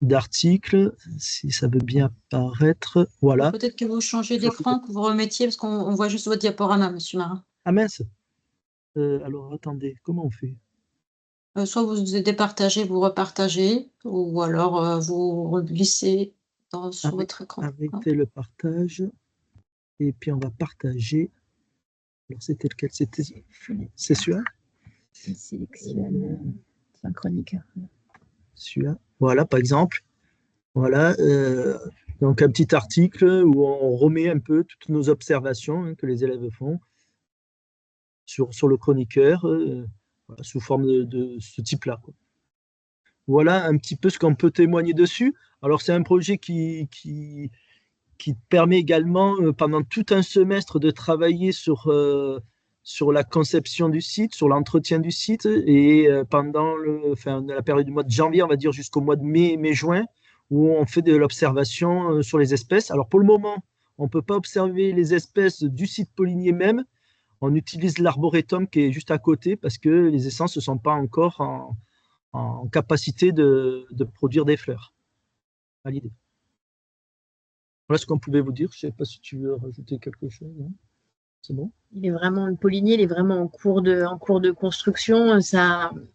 d'articles, si ça veut bien apparaître. Voilà. Peut-être que vous changez d'écran, que vous remettiez, parce qu'on voit juste votre diaporama, monsieur Marin. Ah mince. Alors attendez, comment on fait? Soit vous départagez, vous repartagez, ou alors vous glissez sur votre écran. Arrêtez le partage. Et puis on va partager. Alors c'était lequel? C'est celui-là? Sélectionne. C'est un chroniqueur. Celui-là. Voilà, par exemple. Voilà. Donc un petit article où on remet un peu toutes nos observations que les élèves font sur le chroniqueur, voilà, sous forme de ce type-là. Voilà un petit peu ce qu'on peut témoigner dessus. Alors c'est un projet qui permet également pendant tout un semestre de travailler sur la conception du site, sur l'entretien du site, et pendant la période du mois de janvier, on va dire jusqu'au mois de mai-juin, où on fait de l'observation sur les espèces. Alors pour le moment, on ne peut pas observer les espèces du site pollinier même. On utilise l'arboretum qui est juste à côté parce que les essences ne sont pas encore en capacité de produire des fleurs. Validé. Voilà ce qu'on pouvait vous dire. Je ne sais pas si tu veux rajouter quelque chose. C'est bon? Le pollinier, il est vraiment en cours de construction.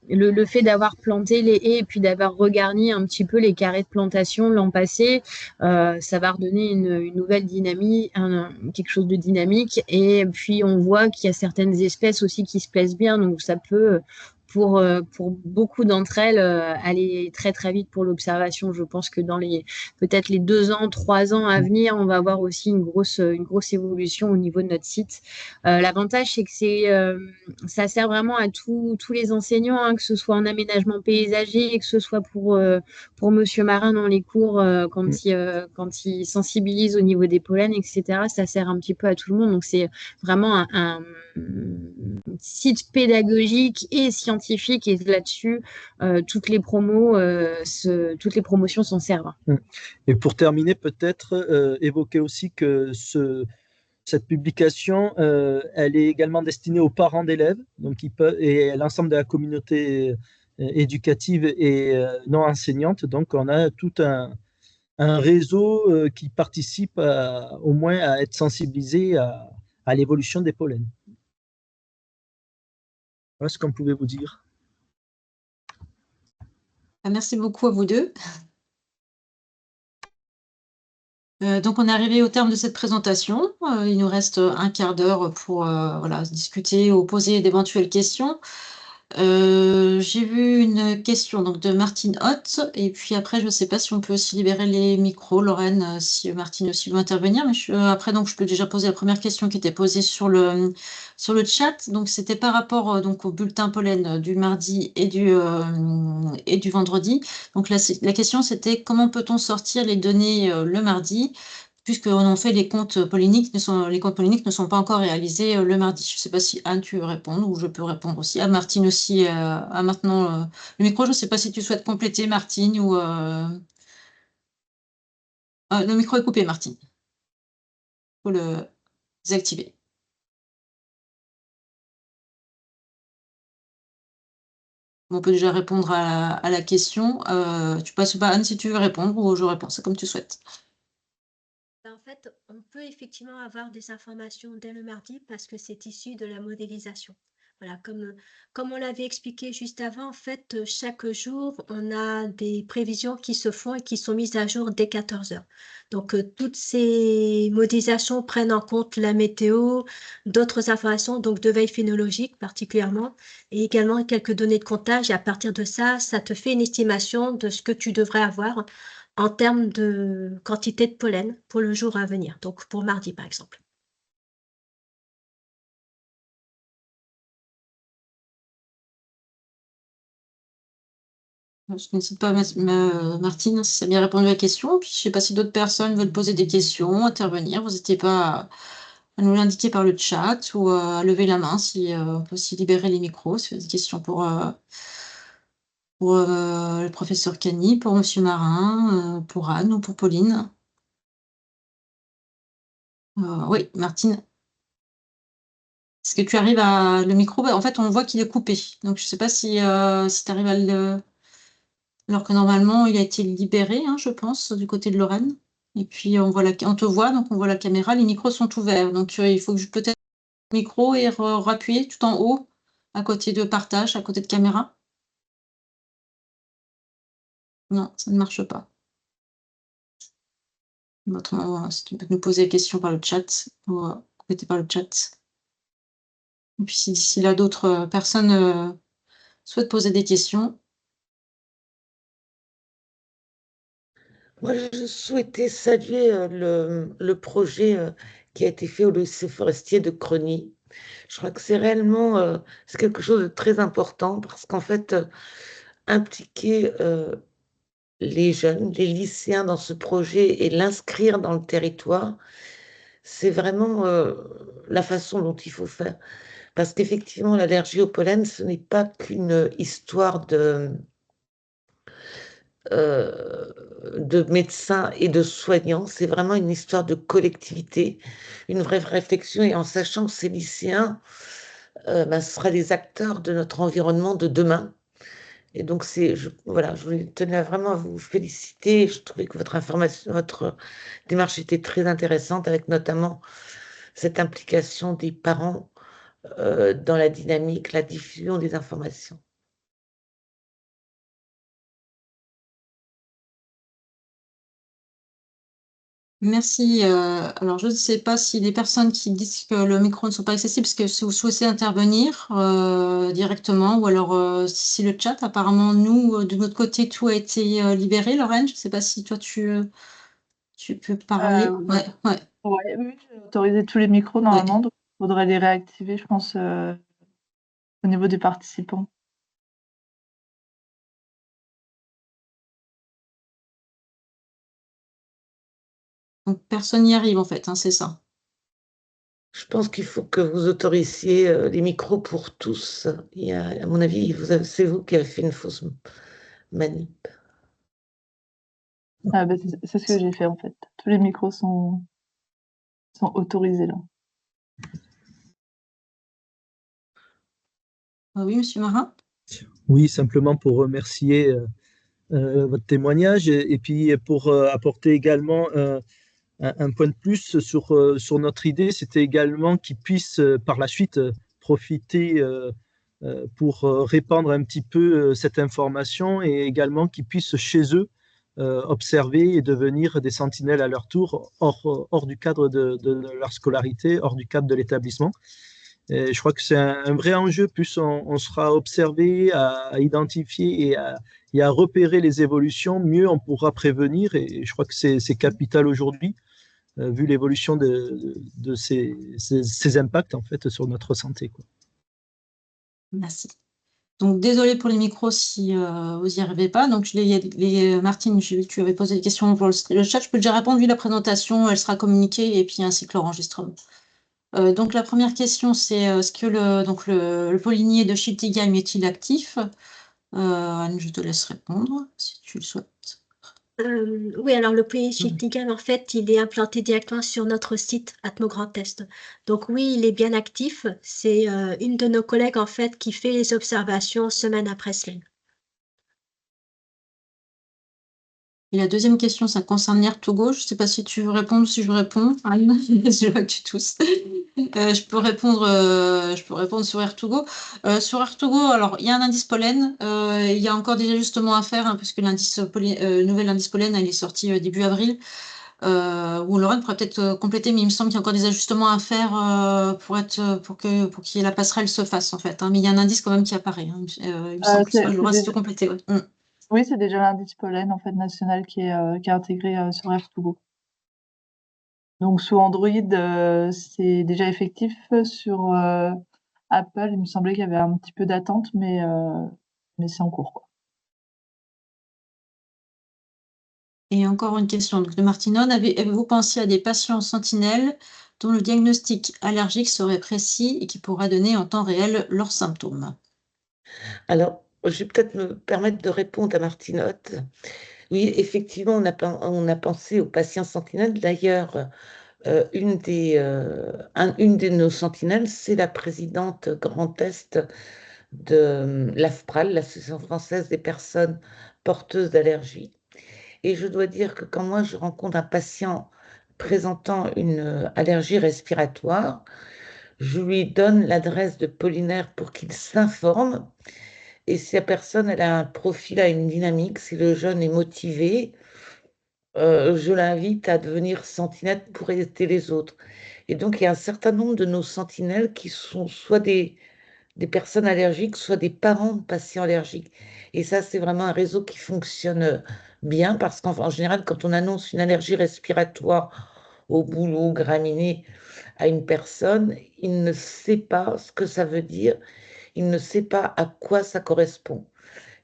Le fait d'avoir planté les haies et puis d'avoir regarni un petit peu les carrés de plantation l'an passé, ça va redonner une nouvelle dynamique, quelque chose de dynamique. Et puis, on voit qu'il y a certaines espèces aussi qui se plaisent bien. Donc, ça peut, pour beaucoup d'entre elles, aller très, très vite pour l'observation. Je pense que dans peut-être les 2 ans, 3 ans à venir, on va avoir aussi une grosse évolution au niveau de notre site. L'avantage, c'est que ça sert vraiment à tous les enseignants, hein, que ce soit en aménagement paysager, que ce soit pour Monsieur Marin dans les cours, quand il sensibilise au niveau des pollens, etc. Ça sert un petit peu à tout le monde. Donc, c'est vraiment un site pédagogique et scientifique. Et là-dessus, toutes les promotions s'en servent. Et pour terminer, peut-être évoquer aussi que cette publication, elle est également destinée aux parents d'élèves, donc et à l'ensemble de la communauté éducative et non enseignante. Donc, on a tout un réseau qui participe au moins à être sensibilisé à l'évolution des pollens. Voilà ce qu'on pouvait vous dire. Merci beaucoup à vous deux. Donc, on est arrivé au terme de cette présentation. Il nous reste un quart d'heure pour voilà, discuter ou poser d'éventuelles questions. J'ai vu une question donc, de Martine Hott, et puis après, je ne sais pas si on peut aussi libérer les micros, Lorraine, si Martine aussi veut intervenir, mais après, donc, je peux déjà poser la première question qui était posée sur le chat. Donc, c'était par rapport donc, au bulletin pollen du mardi et du vendredi. Donc, la question, c'était comment peut-on sortir les données le mardi, puisqu'on en fait les comptes polliniques ne sont pas encore réalisés le mardi. Je ne sais pas si Anne, tu veux répondre, ou je peux répondre aussi. À Martine aussi, à maintenant le micro. Je ne sais pas si tu souhaites compléter, Martine, ou... le micro est coupé, Martine. Il faut le désactiver. On peut déjà répondre à la question. Tu passes pas, Anne, si tu veux répondre, ou je réponds, c'est comme tu souhaites. En fait, on peut effectivement avoir des informations dès le mardi parce que c'est issu de la modélisation. Voilà, comme on l'avait expliqué juste avant, en fait, chaque jour, on a des prévisions qui se font et qui sont mises à jour dès 14 heures. Donc, toutes ces modélisations prennent en compte la météo, d'autres informations, donc de veille phénologique particulièrement, et également quelques données de comptage. Et à partir de ça, ça te fait une estimation de ce que tu devrais avoir en termes de quantité de pollen pour le jour à venir, donc pour mardi par exemple. Je n'hésite pas, Martine, si ça a bien répondu à la question. Puis, je ne sais pas si d'autres personnes veulent poser des questions, intervenir. Vous n'hésitez pas à nous l'indiquer par le chat ou à lever la main si on peut aussi libérer les micros. Si vous avez des questions pour le professeur Cagny, pour Monsieur Marin, pour Anne ou pour Pauline. Oui, Martine. Est-ce que tu arrives à le micro? En fait, on voit qu'il est coupé. Donc, je ne sais pas si tu arrives à le... Alors que normalement, il a été libéré, hein, je pense, du côté de Lorraine. Et puis, on te voit, donc on voit la caméra, les micros sont ouverts. Donc, il faut que peut-être le micro et rappuyer tout en haut, à côté de partage, à côté de caméra. Non, ça ne marche pas. Autrement, si tu peux nous poser la question par le chat, ou compléter par le chat. Et puis, si d'ici là, d'autres personnes souhaitent poser des questions. Moi, je souhaitais saluer le projet qui a été fait au lycée forestier de Crony. Je crois que c'est réellement c'est quelque chose de très important parce qu'en fait, impliquer les jeunes, les lycéens dans ce projet et l'inscrire dans le territoire, c'est vraiment la façon dont il faut faire. Parce qu'effectivement, l'allergie au pollen, ce n'est pas qu'une histoire de médecins et de soignants, c'est vraiment une histoire de collectivité, une vraie réflexion, et en sachant que ces lycéens, ce sera les acteurs de notre environnement de demain. Et donc, voilà, je tenais vraiment à vous féliciter. Je trouvais que votre démarche était très intéressante, avec notamment cette implication des parents dans la dynamique, la diffusion des informations. Merci. Alors, je ne sais pas si les personnes qui disent que le micro ne sont pas accessibles, parce que si vous souhaitez intervenir directement, ou alors si le chat, apparemment, nous, de notre côté, tout a été libéré. Lorraine, je ne sais pas si toi, tu peux parler. Oui. Ouais. Ouais, oui, j'ai autorisé tous les micros normalement, donc il faudrait les réactiver, je pense, au niveau des participants. Donc, personne n'y arrive, en fait, hein, c'est ça. Je pense qu'il faut que vous autorisiez les micros pour tous. À mon avis, c'est vous qui avez fait une fausse manip. Bah, c'est ce que j'ai fait en fait. Tous les micros sont autorisés là. Oui, Monsieur Marin? Oui, simplement pour remercier votre témoignage et puis pour apporter également un point de plus sur notre idée, c'était également qu'ils puissent par la suite profiter pour répandre un petit peu cette information et également qu'ils puissent chez eux observer et devenir des sentinelles à leur tour hors du cadre de leur scolarité, hors du cadre de l'établissement. Et je crois que c'est un vrai enjeu, plus on sera observé, à identifier et à repérer les évolutions, mieux on pourra prévenir. Et je crois que c'est capital aujourd'hui, vu l'évolution de ces impacts en fait sur notre santé, quoi. Merci. Donc, désolé pour les micros si vous n'y arrivez pas. Donc, Martine, j'ai vu que tu avais posé des questions pour le chat. Je peux déjà répondre, vu la présentation, elle sera communiquée, et puis ainsi que l'enregistrement. Donc, la première question, c'est est-ce que le pollinier de Schiltigheim est-il actif? Anne, je te laisse répondre, si tu le souhaites. Oui, alors le pays Schiltigheim, en fait, il est implanté directement sur notre site Atmo Grand Est. Donc oui, il est bien actif. C'est une de nos collègues, en fait, qui fait les observations semaine après semaine. Et la deuxième question, ça concerne l'Ertugo. Je ne sais pas si tu veux répondre ou si je réponds. Anne, je vois que tu tousses. Je peux répondre sur Ertugo. Sur Ertugo, alors il y a un indice pollen. Il y a encore des ajustements à faire, hein, puisque nouvel indice pollen, il est sorti début avril. Ou Lorraine pourrait peut-être compléter, mais il me semble qu'il y a encore des ajustements à faire pour que la passerelle se fasse, en fait, hein. Mais il y a un indice quand même qui apparaît, hein. Il me semble que je dois rester complété. Ouais. Oui, c'est déjà l'indice pollen en fait national qui est intégré sur F2Go. Donc sous Android, c'est déjà effectif. Sur Apple, il me semblait qu'il y avait un petit peu d'attente, mais c'est en cours, quoi. Et encore une question donc, de Martinon. Avez-vous pensé à des patients sentinelles dont le diagnostic allergique serait précis et qui pourra donner en temps réel leurs symptômes? Alors, je vais peut-être me permettre de répondre à Martinotte. Oui, effectivement, on a pensé aux patients sentinelles. D'ailleurs, une de nos sentinelles, c'est la présidente Grand Est de l'AFPRAL, l'Association française des personnes porteuses d'allergies. Et je dois dire que quand moi je rencontre un patient présentant une allergie respiratoire, je lui donne l'adresse de Pollinaire pour qu'il s'informe. Et si la personne elle a un profil, a une dynamique, si le jeune est motivé, je l'invite à devenir sentinelle pour aider les autres. Et donc il y a un certain nombre de nos sentinelles qui sont soit des personnes allergiques, soit des parents de patients allergiques. Et ça, c'est vraiment un réseau qui fonctionne bien parce qu'en général, quand on annonce une allergie respiratoire au boulot, graminé à une personne, il ne sait pas ce que ça veut dire, il ne sait pas à quoi ça correspond.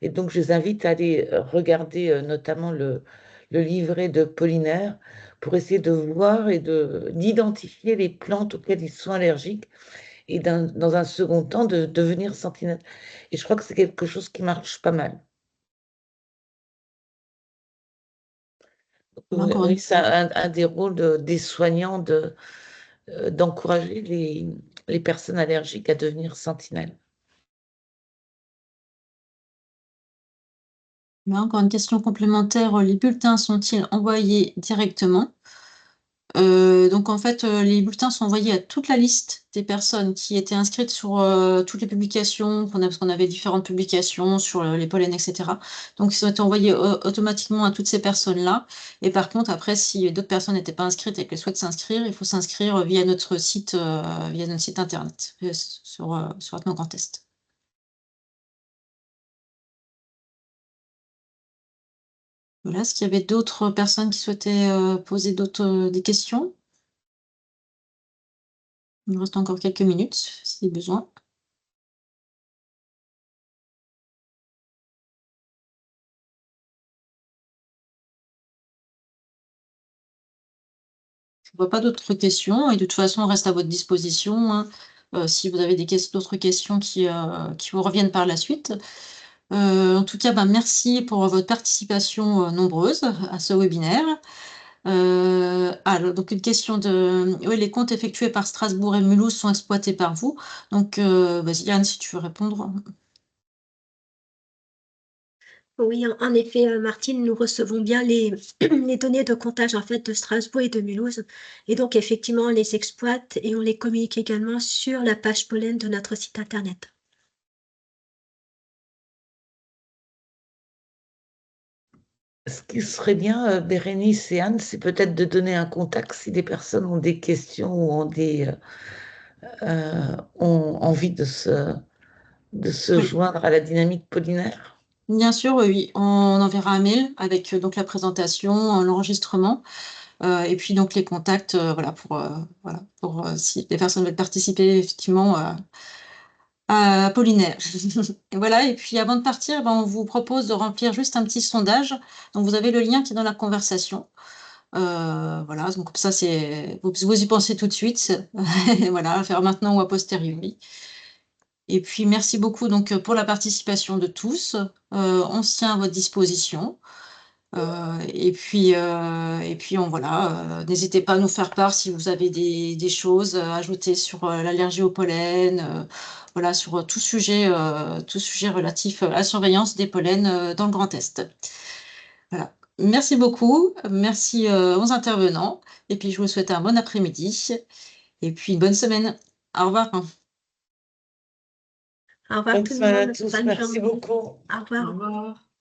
Et donc, je les invite à aller regarder notamment le livret de Pollinaire pour essayer de voir et d'identifier les plantes auxquelles ils sont allergiques et dans un second temps de devenir sentinelle. Et je crois que c'est quelque chose qui marche pas mal. Oui, c'est un des rôles des soignants d'encourager les personnes allergiques à devenir sentinelles. Encore une question complémentaire. Les bulletins sont-ils envoyés directement? Donc en fait, les bulletins sont envoyés à toute la liste des personnes qui étaient inscrites sur toutes les publications parce qu'on avait différentes publications sur les pollens, etc. Donc ils ont été envoyés automatiquement à toutes ces personnes-là. Et par contre, après, si d'autres personnes n'étaient pas inscrites et qu'elles souhaitent s'inscrire, il faut s'inscrire via notre site internet sur Atmo Grand Est. Voilà, est-ce qu'il y avait d'autres personnes qui souhaitaient poser des questions? Il nous reste encore quelques minutes, si besoin. Je ne vois pas d'autres questions et de toute façon, on reste à votre disposition, hein, si vous avez d'autres questions qui vous reviennent par la suite. En tout cas, merci pour votre participation nombreuse à ce webinaire. Alors, donc une question oui, les comptes effectués par Strasbourg et Mulhouse sont exploités par vous. Donc, vas-y, Anne, si tu veux répondre. Oui, en effet, Martine, nous recevons bien les données de comptage en fait de Strasbourg et de Mulhouse. Et donc, effectivement, on les exploite et on les communique également sur la page pollen de notre site internet. Ce qui serait bien, Bérénice et Anne, c'est peut-être de donner un contact si des personnes ont des questions ou ont envie de se Oui. joindre à la dynamique pollinaire. Bien sûr, oui, on enverra un mail avec donc la présentation, l'enregistrement, et puis donc les contacts, voilà, pour si les personnes veulent participer effectivement à Pollinaire. Voilà, et puis avant de partir, on vous propose de remplir juste un petit sondage. Donc vous avez le lien qui est dans la conversation. Voilà, donc comme ça, vous y pensez tout de suite. Voilà, à faire maintenant ou a posteriori. Et puis merci beaucoup donc pour la participation de tous. On se tient à votre disposition. Et puis n'hésitez pas à nous faire part si vous avez des choses à ajouter sur l'allergie au pollen, voilà, sur tout sujet relatif à la surveillance des pollens dans le Grand Est. Voilà. Merci beaucoup, merci aux intervenants, et puis je vous souhaite un bon après-midi, et puis une bonne semaine. Au revoir. Au revoir Bonne tout le semaine à monde, tous, bonne merci journée. beaucoup. Au revoir. Au revoir.